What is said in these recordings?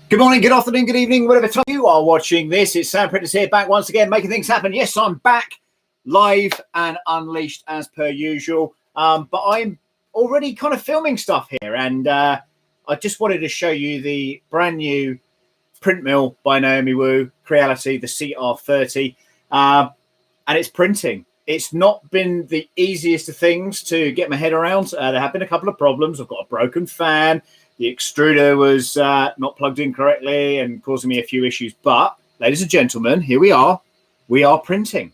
Good morning, good afternoon, good evening, whatever time you are watching this. It's Sam Prentice here, back once again, making things happen. Yes, I'm back, live and unleashed as per usual. But I'm already kind of filming stuff here, and I just wanted to show you the brand new print mill by Naomi Wu, Creality, the CR30, and it's printing. It's not been the easiest of things to get my head around. There have been a couple of problems. I've got a broken fan. The extruder was not plugged in correctly and causing me a few issues. But, ladies and gentlemen, here we are. We are printing.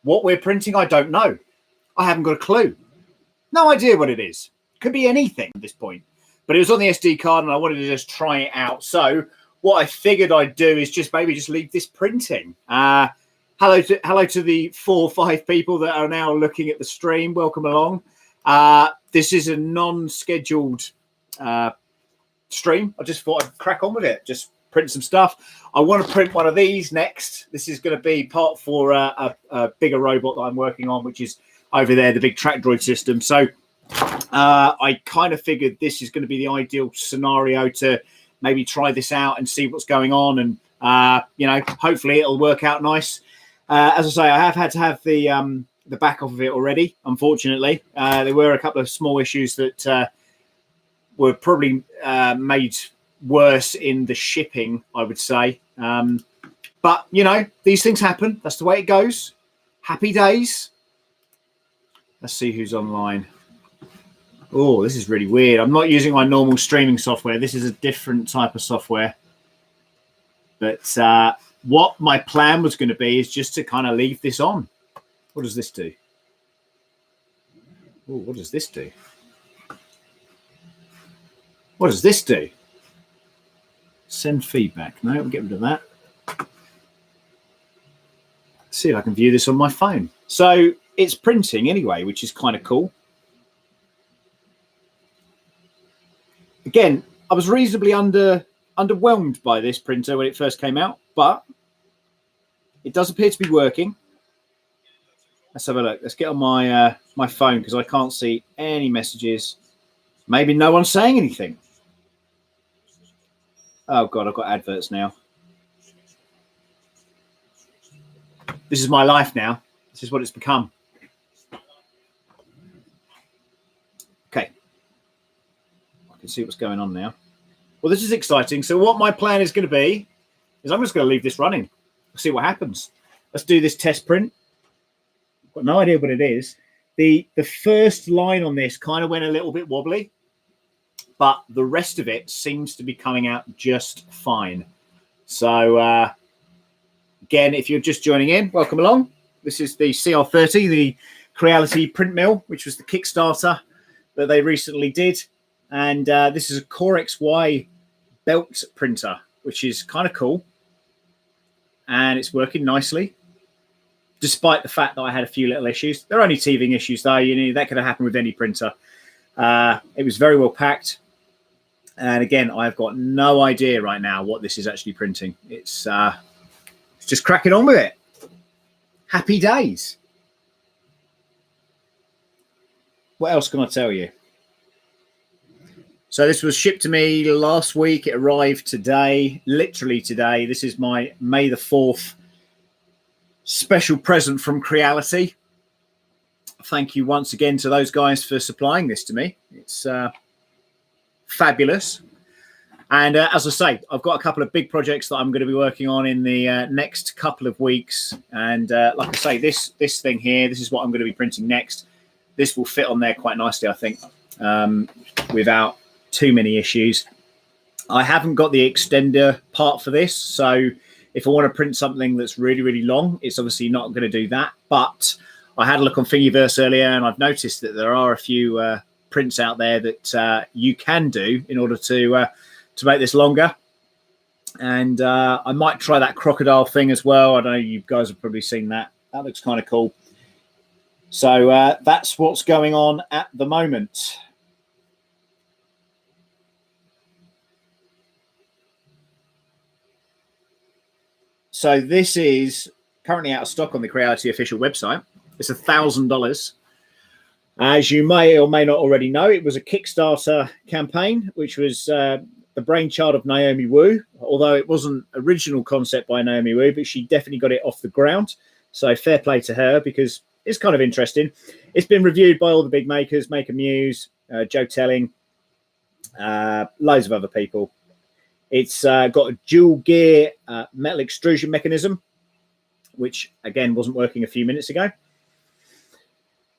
What we're printing, I don't know. I haven't got a clue. No idea what it is. Could be anything at this point. But it was on the SD card and I wanted to just try it out. So what I figured I'd do is just leave this printing. Hello to the 4 or 5 people that are now looking at the stream. Welcome along. This is a non-scheduled stream. I just thought I'd crack on with it, just print some stuff. I want to print one of these next. This is going to be part for a bigger robot that I'm working on, which is over there, the big track droid system. So I kind of figured this is going to be the ideal scenario to maybe try this out and see what's going on, and you know, hopefully it'll work out nice. As I say, I have had to have the back off of it already, unfortunately. There were a couple of small issues that were probably made worse in the shipping, I would say. But, you know, these things happen. That's the way it goes. Happy days. Let's see who's online. Oh, this is really weird. I'm not using my normal streaming software. This is a different type of software. But what my plan was going to be is just to kind of leave this on. What does this do? Oh, what does this do? What does this do? Send feedback. No, we'll get rid of that. Let's see if I can view this on my phone. So it's printing anyway, which is kind of cool. Again, I was reasonably underwhelmed by this printer when it first came out, but it does appear to be working. Let's have a look. Let's get on my my phone because I can't see any messages. Maybe no one's saying anything. Oh, God, I've got adverts now. This is my life now. This is what it's become. Okay. I can see what's going on now. Well, this is exciting. So what my plan is going to be is I'm just going to leave this running. See what happens. Let's do this test print. I've got no idea what it is. The first line on this kind of went a little bit wobbly, but the rest of it seems to be coming out just fine. So again, if you're just joining in, welcome along. This is the CR30, the Creality print mill, which was the Kickstarter that they recently did. And this is a Core XY belt printer, which is kind of cool. And it's working nicely, despite the fact that I had a few little issues. They're only teething issues, though. You know, that could have happened with any printer. It was very well packed. And again, I've got no idea right now what this is actually printing. It's just cracking on with it. Happy days. What else can I tell you? So this was shipped to me last week. It arrived today, literally today. This is my May the 4th special present from Creality. Thank you once again to those guys for supplying this to me. It's fabulous. And as I say, I've got a couple of big projects that I'm going to be working on in the next couple of weeks. And like I say, this thing here, this is what I'm going to be printing next. This will fit on there quite nicely, I think, without too many issues. I haven't got the extender part for this, so if I want to print something that's really, really long, it's obviously not going to do that. But I had a look on Thingiverse earlier, and I've noticed that there are a few prints out there that you can do in order to make this longer. And I might try that crocodile thing as well. I don't know, you guys have probably seen that. That looks kind of cool. So that's what's going on at the moment. So this is currently out of stock on the Creality official website. It's $1,000. As you may or may not already know, it was a Kickstarter campaign, which was the brainchild of Naomi Wu, although it wasn't original concept by Naomi Wu, but she definitely got it off the ground. So fair play to her, because it's kind of interesting. It's been reviewed by all the big makers, Maker Muse, Joe Telling, loads of other people. It's got a dual gear metal extrusion mechanism, which again wasn't working a few minutes ago.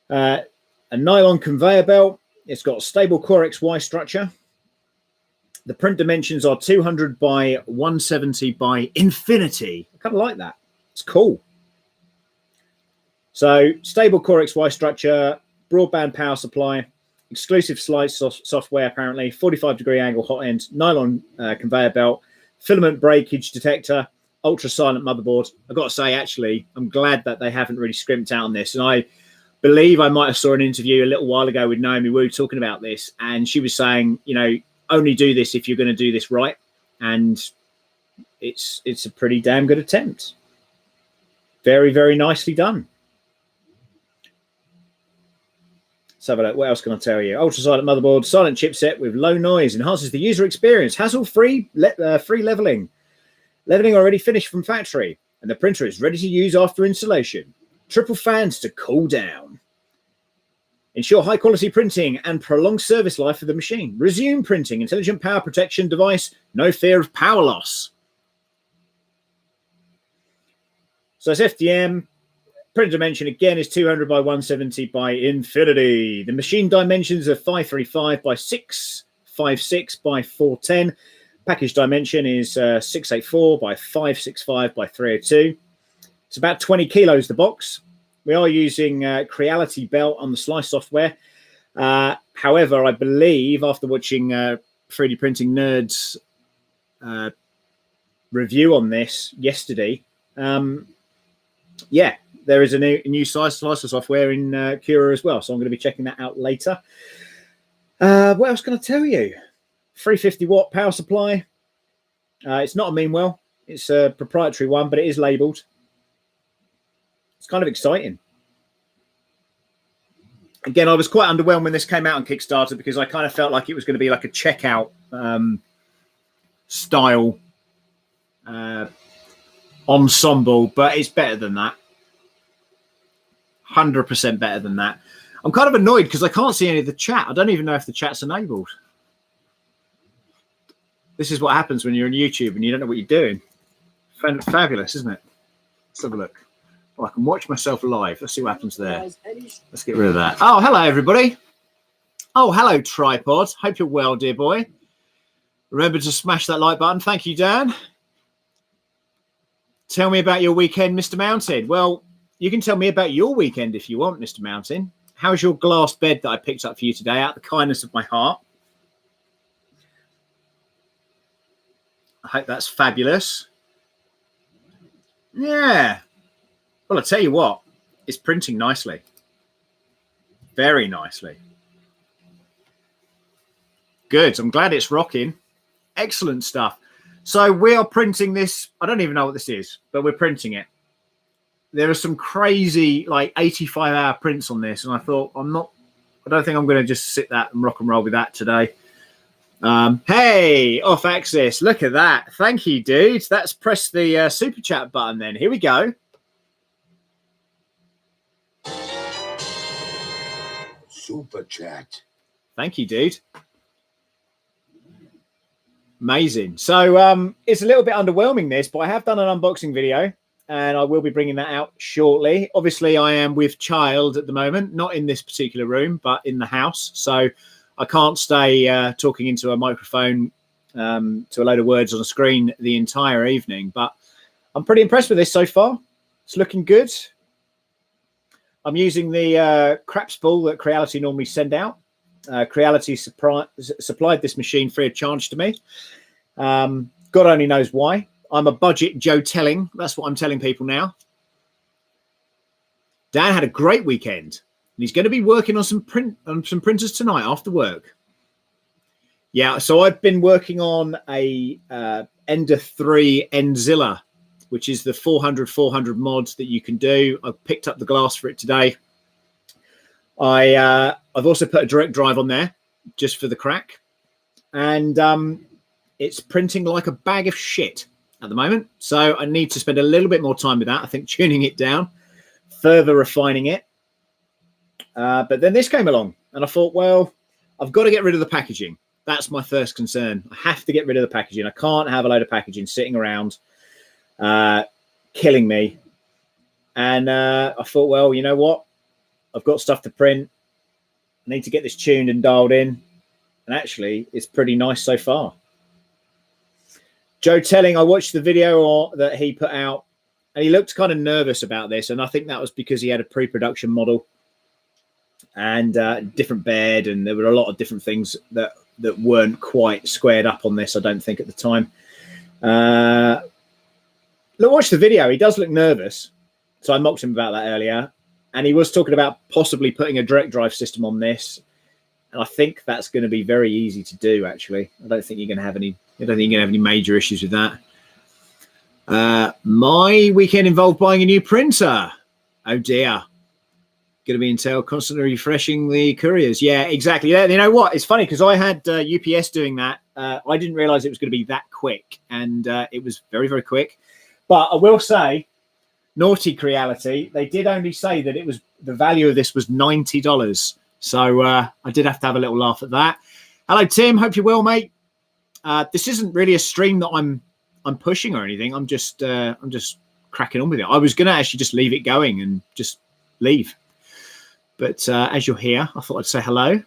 A nylon conveyor belt. It's got a stable Core XY structure. The print dimensions are 200 by 170 by infinity. I kind of like that. It's cool. So stable Core XY structure, broadband power supply, exclusive slide software, apparently, 45-degree angle hot end, nylon conveyor belt, filament breakage detector, ultra silent motherboard. I've got to say, actually, I'm glad that they haven't really scrimped out on this. And I believe I might have saw an interview a little while ago with Naomi Wu talking about this. And she was saying, you know, only do this if you're going to do this right. And it's a pretty damn good attempt. Very, very nicely done. Let's have a look. What else can I tell you? Ultra silent motherboard, silent chipset with low noise, enhances the user experience, hassle-free free leveling. Leveling already finished from factory, and the printer is ready to use after installation. Triple fans to cool down. Ensure high-quality printing and prolonged service life of the machine. Resume printing, intelligent power protection device, no fear of power loss. So it's FDM. Print dimension again is 200 by 170 by infinity. The machine dimensions are 535 by 656 by 410. Package dimension is 684 by 565 by 302. It's about 20 kilos, the box. We are using Creality belt on the Slice software. However, I believe after watching 3D Printing Nerds review on this yesterday, yeah, there is a new slicer software in Cura as well. So I'm going to be checking that out later. What else can I tell you? 350 watt power supply. It's not a Meanwell. It's a proprietary one, but it is labeled. It's kind of exciting. Again, I was quite underwhelmed when this came out on Kickstarter because I kind of felt like it was going to be like a checkout style ensemble, but it's better than that. 100% better than that. I'm kind of annoyed because I can't see any of the chat. I don't even know if the chat's enabled. This is what happens when you're on YouTube and you don't know what you're doing. Fabulous, isn't it? Let's have a look. Oh, I can watch myself live. Let's see what happens there. Let's get rid of that. Oh, hello, everybody. Oh, hello, Tripod. Hope you're well, dear boy. Remember to smash that like button. Thank you, Dan. Tell me about your weekend, Mr. Mountain. Well, you can tell me about your weekend if you want, Mr. Mountain. How's your glass bed that I picked up for you today out of the kindness of my heart? I hope that's fabulous. Yeah. Well, I'll tell you what, it's printing nicely. Very nicely. Good. I'm glad it's rocking. Excellent stuff. So we are printing this. I don't even know what this is, but we're printing it. There are some crazy, like 85-hour prints on this. And I thought, I don't think I'm going to just sit that and rock and roll with that today. Hey, off axis. Look at that. Thank you, dude. That's press the super chat button then. Here we go. Super chat. Thank you, dude. Amazing. So it's a little bit underwhelming, this, but I have done an unboxing video and I will be bringing that out shortly. Obviously, I am with child at the moment, not in this particular room, but in the house. So I can't stay talking into a microphone to a load of words on a screen the entire evening, but I'm pretty impressed with this so far. It's looking good. I'm using the crap spool that Creality normally send out. Creality supplied this machine free of charge to me. God only knows why. I'm a budget Joe Telling. That's what I'm telling people now. Dan had a great weekend, and he's going to be working on some printers tonight after work. Yeah, so I've been working on a Ender 3 Enzilla, which is the 400 mods that you can do. I've picked up the glass for it today. I've also put a direct drive on there just for the crack. And it's printing like a bag of shit at the moment. So I need to spend a little bit more time with that. I think tuning it down, further refining it. But then this came along and I thought, well, I've got to get rid of the packaging. That's my first concern. I have to get rid of the packaging. I can't have a load of packaging sitting around killing me. And I thought, well, you know what? I've got stuff to print. I need to get this tuned and dialed in. And actually, it's pretty nice so far. Joe Telling, I watched the video that he put out, and he looked kind of nervous about this. And I think that was because he had a pre-production model and different bed, and there were a lot of different things that weren't quite squared up on this, I don't think, at the time. Look, watch the video. He does look nervous. So I mocked him about that earlier. And he was talking about possibly putting a direct drive system on this. And I think that's going to be very easy to do, actually. I don't think you're going to have any major issues with that. My weekend involved buying a new printer. Oh dear. Going to be entailed constantly refreshing the couriers. Yeah, exactly. Yeah, you know what? It's funny because I had UPS doing that. I didn't realize it was going to be that quick, and it was very, very quick. But I will say, naughty Creality, they did only say that it was the value of this was $90. So I did have to have a little laugh at that. Hello, Tim. Hope you're well, mate. This isn't really a stream that I'm pushing or anything. I'm just cracking on with it. I was going to actually just leave it going and just leave. But as you're here, I thought I'd say hello.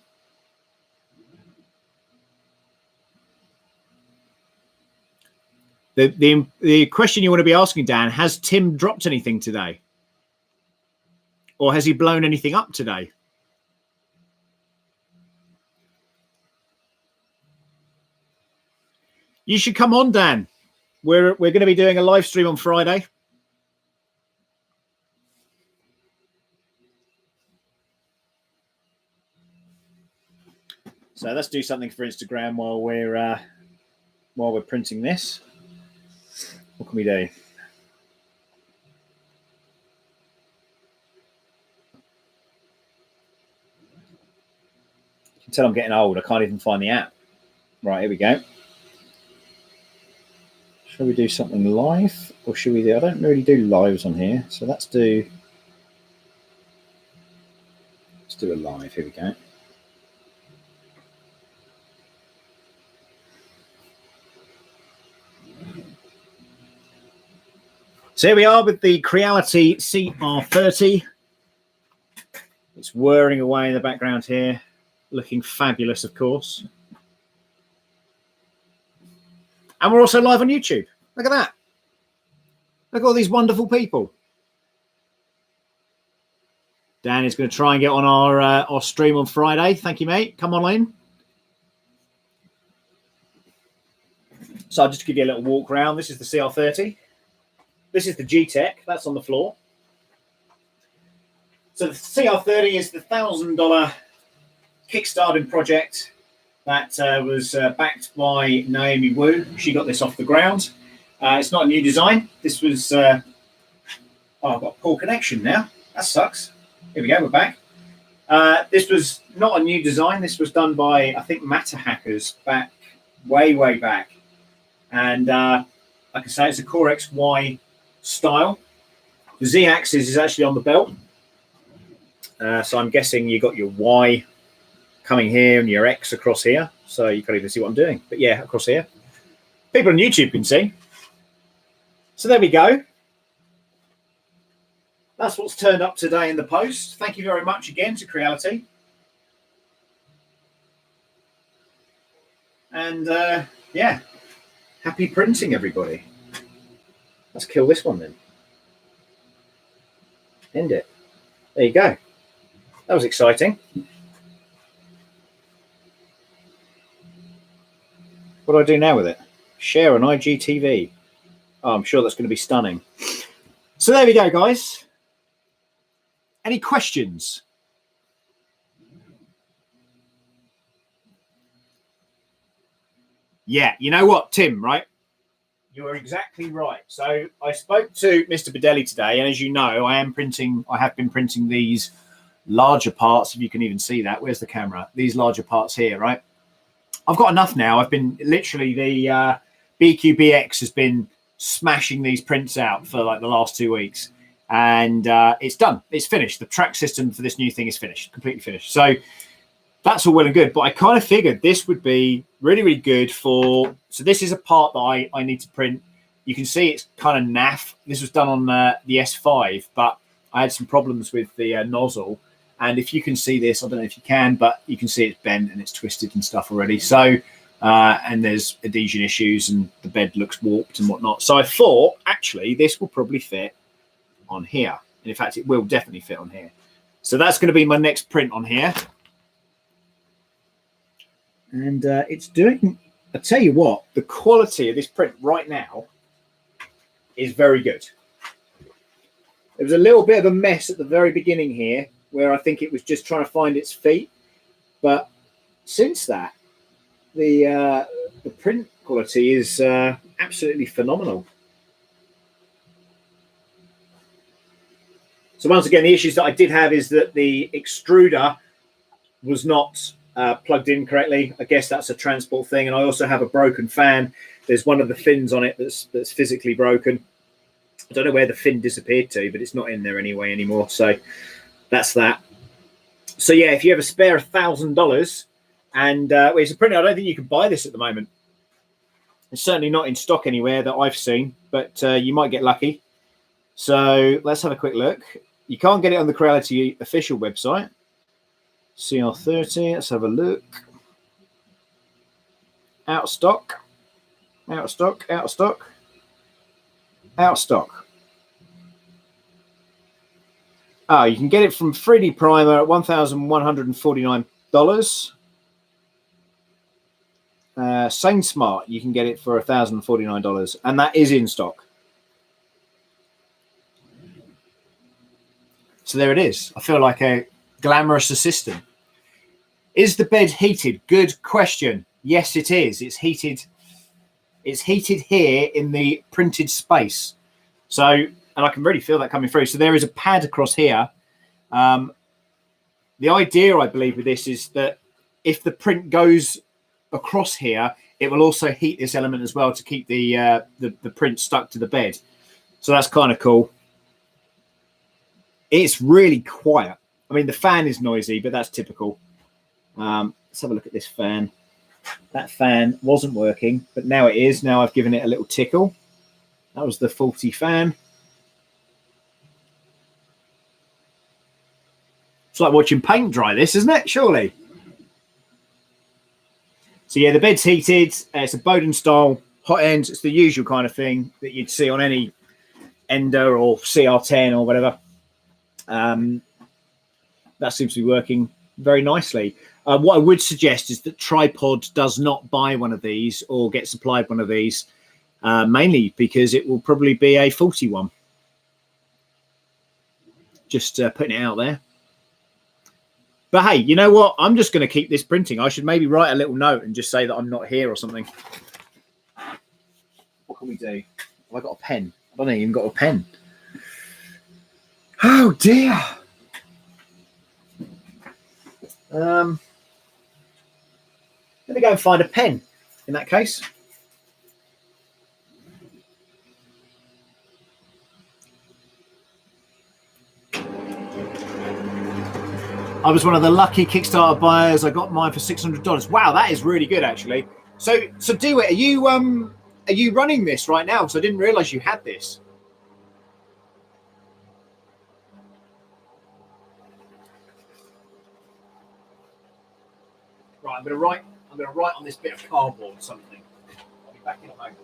The question you want to be asking, Dan, has Tim dropped anything today? Or has he blown anything up today? You should come on, Dan. We're going to be doing a live stream on Friday. So let's do something for Instagram while we're printing this. What can we do? You can tell I'm getting old. I can't even find the app. Right, here we go. Shall we do something live, or should we do? I don't really do lives on here, so let's do a live. Here we go. So here we are with the Creality CR30. It's whirring away in the background here, looking fabulous, of course. And we're also live on YouTube. Look at that. Look at all these wonderful people. Dan is going to try and get on our stream on Friday. Thank you, mate. Come on in. So I'll just give you a little walk around. This is the CR30. This is the G-Tech. That's on the floor. So the CR30 is the $1,000 Kickstarting project that was backed by Naomi Wu. She got this off the ground. It's not a new design. This was... I've got a poor connection now. That sucks. Here we go. We're back. This was not a new design. This was done by, I think, Matter Hackers back, way back. And like I say, it's a Core XY style. The Z-axis is actually on the belt. So I'm guessing you got your Y coming here and your X across here. So you can't even see what I'm doing. But yeah, across here. People on YouTube can see. So there we go. That's what's turned up today in the post. Thank you very much again to Creality. And yeah, happy printing, everybody. Let's kill this one then. End it. There you go. That was exciting. What do I do now with it? Share on IGTV. Oh, I'm sure that's going to be stunning. So there we go, guys. Any questions? Yeah, you know what, Tim, right? You are exactly right. So I spoke to Mr. Bedelli today, and as you know, I have been printing these larger parts, if you can even see that. Where's the camera? These larger parts here, right? I've got enough now. I've been literally the BQBX has been smashing these prints out for like the last 2 weeks, and it's done. It's finished. The track system for this new thing is finished, completely finished. So that's all well and good. But I kind of figured this would be really, really good for. So this is a part that I need to print. You can see it's kind of naff. This was done on the S5, but I had some problems with the nozzle. And if you can see this, I don't know if you can, but you can see it's bent and it's twisted and stuff already. So, and there's adhesion issues and the bed looks warped and whatnot. So I thought, actually, this will probably fit on here. And in fact, it will definitely fit on here. So that's going to be my next print on here. And it's doing, I tell you what, the quality of this print right now is very good. There was a little bit of a mess at the very beginning here, where I think it was just trying to find its feet. But since that, the print quality is absolutely phenomenal. So once again, the issues that I did have is that the extruder was not plugged in correctly. I guess that's a transport thing. And I also have a broken fan. There's one of the fins on it that's physically broken. I don't know where the fin disappeared to, but it's not in there anyway anymore. So that's that. So yeah, if you have a spare $1,000 and well, it's a printer, I don't think you can buy this at the moment. It's certainly not in stock anywhere that I've seen, but you might get lucky. So let's have a quick look. You can't get it on the Creality official website. CR30, let's have a look. Out of stock. Out of stock. Out of stock. Out of stock. Oh, you can get it from 3D Primer at $1,149. Sane Smart, you can get it for $1,049, and that is in stock. So there it is. I feel like a glamorous assistant. Is the bed heated? Good question. Yes, it is. It's heated. It's heated here in the printed space. So, and I can really feel that coming through. So there is a pad across here. The idea, I believe, with this is that if the print goes across here, it will also heat this element as well to keep the print stuck to the bed. So that's kind of cool. It's really quiet. I mean, the fan is noisy, but that's typical. Let's have a look at this fan. That fan wasn't working, but now it is. Now I've given it a little tickle. That was the faulty fan. It's like watching paint dry, this, isn't it? Surely. So yeah, the bed's heated. It's a Bowden style hot end. It's the usual kind of thing that you'd see on any Ender or CR10 or whatever. That seems to be working very nicely. What I would suggest is that Tripod does not buy one of these or get supplied one of these, mainly because it will probably be a faulty one. Just putting it out there. But hey, you know what? I'm just going to keep this printing. I should maybe write a little note and just say that I'm not here or something. What can we do? Have I got a pen? I don't even got a pen. Oh dear. Let me go and find a pen in that case. I was one of the lucky Kickstarter buyers. I got mine for $600. Wow, that is really good, actually. So do it. Are you running this right now? Because I didn't realize you had this. Right, I'm gonna write on this bit of cardboard something. I'll be back in a moment.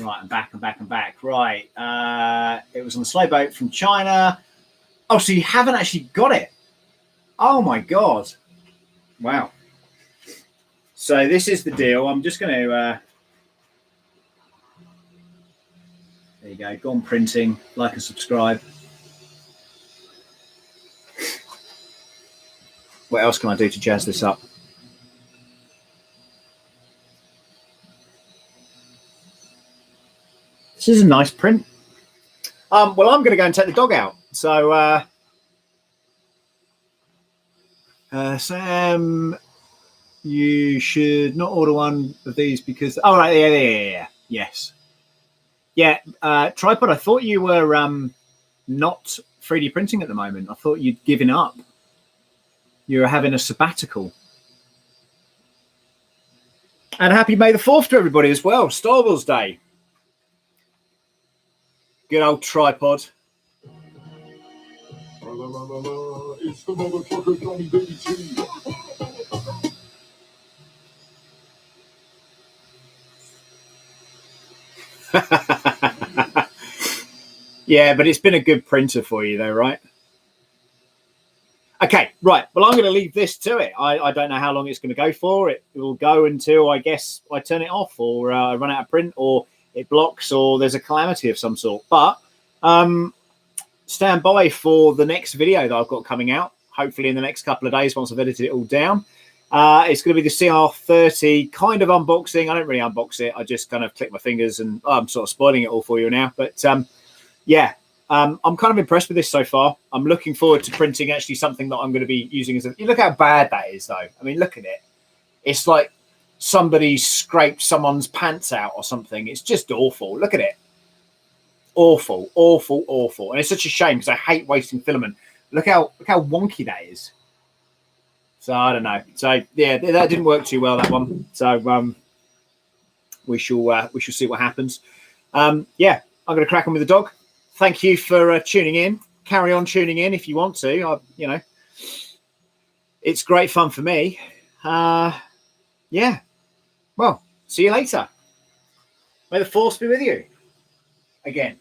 Right, I'm back, I'm back, I'm back. Right. It was on the slow boat from China. Oh, so you haven't actually got it. Oh my God. Wow. So this is the deal. I'm just going to there you go. Go on printing, like and subscribe. What else can I do to jazz this up? This is a nice print. Well, I'm going to go and take the dog out. So, Sam, you should not order one of these because... Oh, right, yeah. Yes. Yeah, Tripod, I thought you were not 3D printing at the moment. I thought you'd given up. You were having a sabbatical. And happy May the 4th to everybody as well. Star Wars Day. Good old Tripod. It's the motherfucker Johnny Baby G. Yeah, but it's been a good printer for you though, right? Okay, right. Well, I'm going to leave this to it. I don't know how long it's going to go for. It will go until, I guess, I turn it off or I run out of print or it blocks or there's a calamity of some sort. But stand by for the next video that I've got coming out, hopefully in the next couple of days once I've edited it all down. It's going to be the CR30 kind of unboxing. I don't really unbox it. I just kind of click my fingers and I'm sort of spoiling it all for you now. But yeah. I'm kind of impressed with this so far. I'm looking forward to printing actually something that I'm going to be using as a... You look how bad that is, though. I mean, look at it. It's like somebody scraped someone's pants out or something. It's just awful. Look at it. Awful, awful, awful. And it's such a shame because I hate wasting filament. Look how wonky that is. So I don't know. So yeah, that didn't work too well, that one. So we shall see what happens. Yeah, I'm going to crack on with the dog. Thank you for tuning in. Carry on tuning in if you want to. You know, it's great fun for me. Yeah. Well, see you later. May the force be with you again.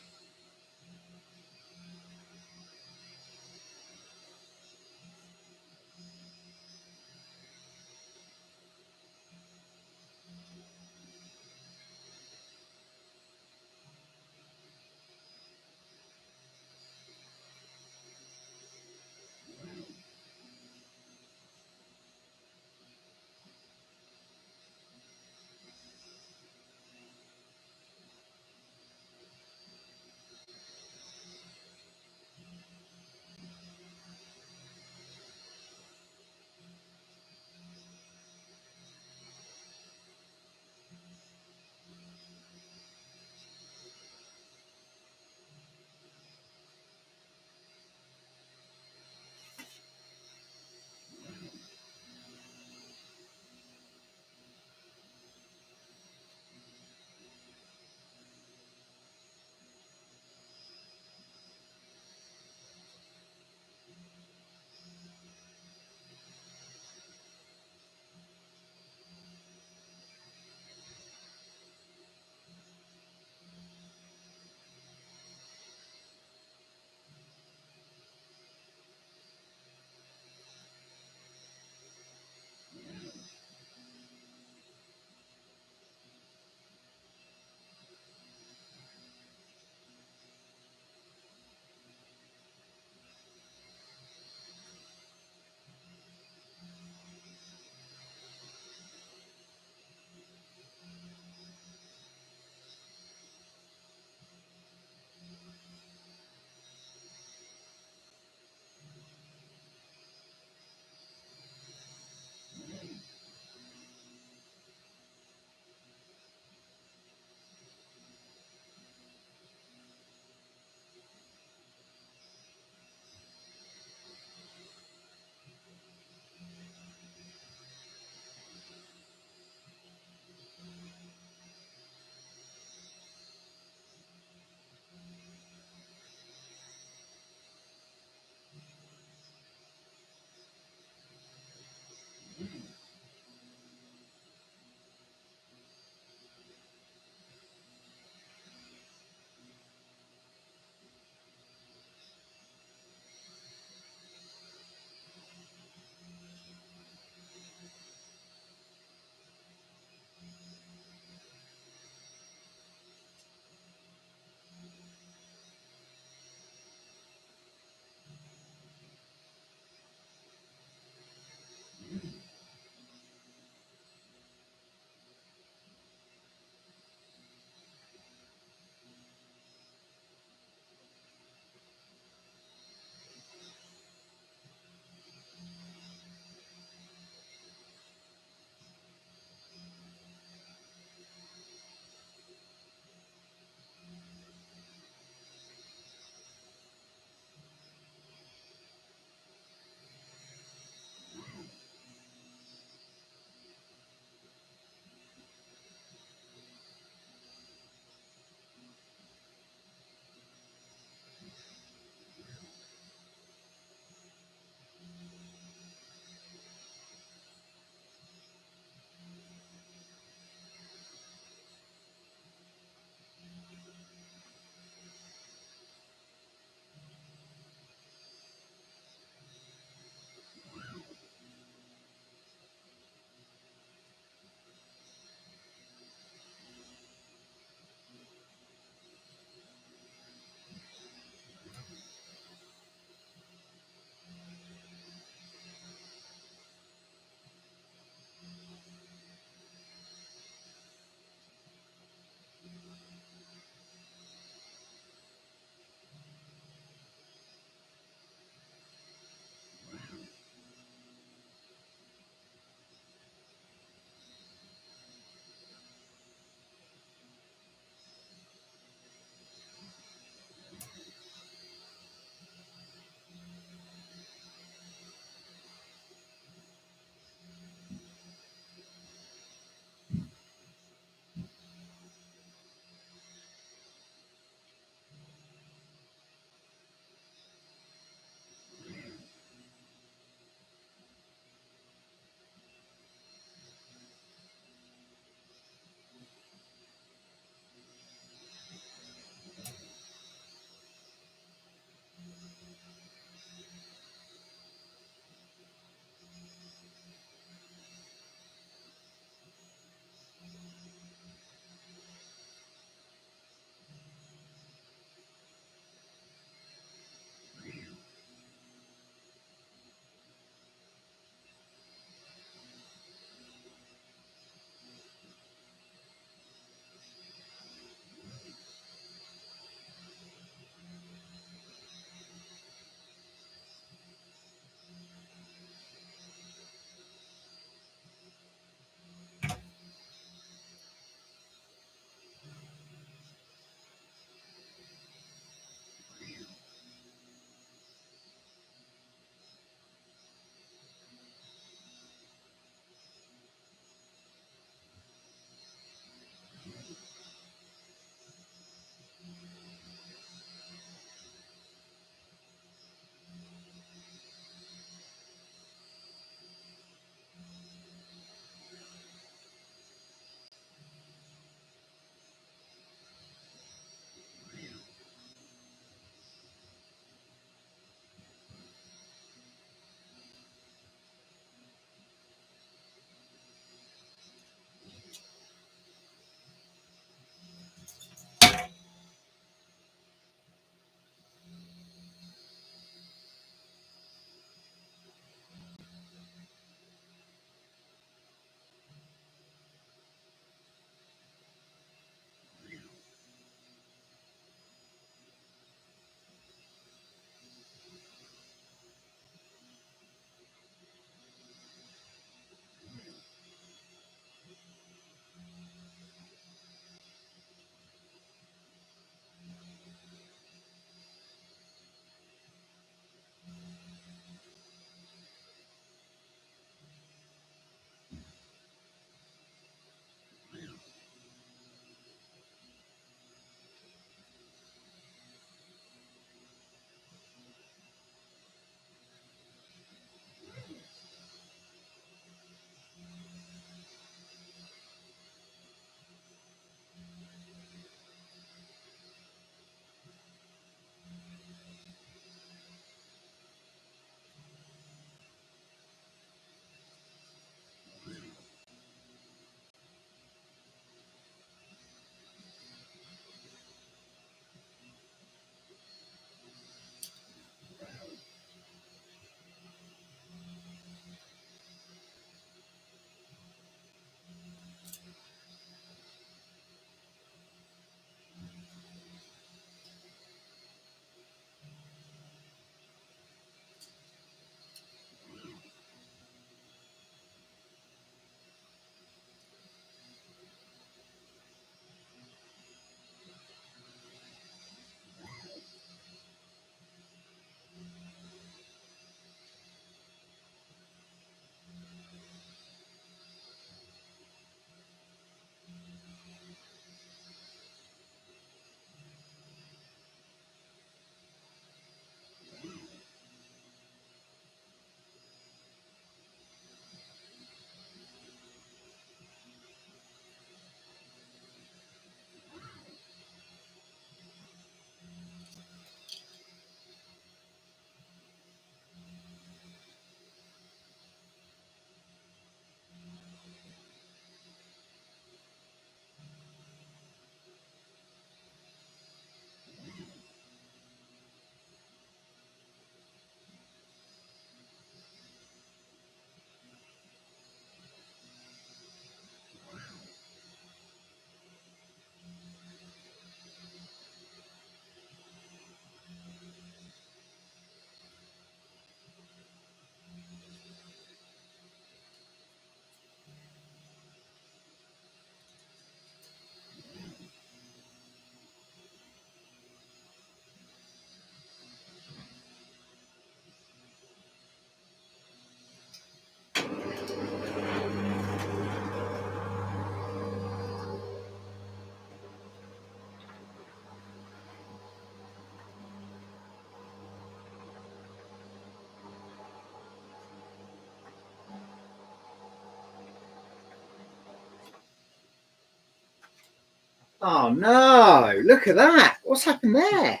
Oh no, look at that. What's happened there?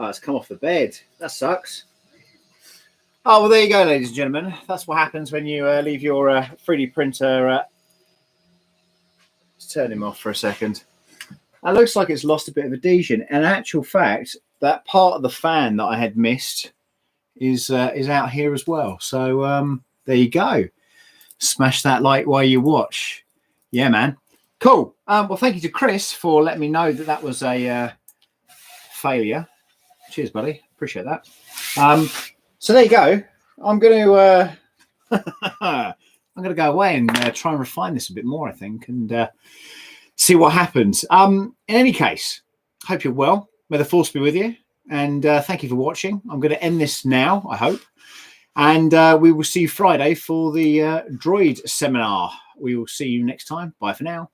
Oh, it's come off the bed. That sucks. Oh, well, there you go, ladies and gentlemen. That's what happens when you leave your 3D printer. Let's turn him off for a second. It looks like it's lost a bit of adhesion. In actual fact, that part of the fan that I had missed is out here as well. So there you go. Smash that like while you watch. Yeah, man. Cool. Well, thank you to Chris for letting me know that that was a failure. Cheers, buddy. Appreciate that. So there you go. I'm going to go away and try and refine this a bit more, I think, and see what happens. In any case, hope you're well. May the force be with you. And thank you for watching. I'm going to end this now, I hope. And we will see you Friday for the Droid seminar. We will see you next time. Bye for now.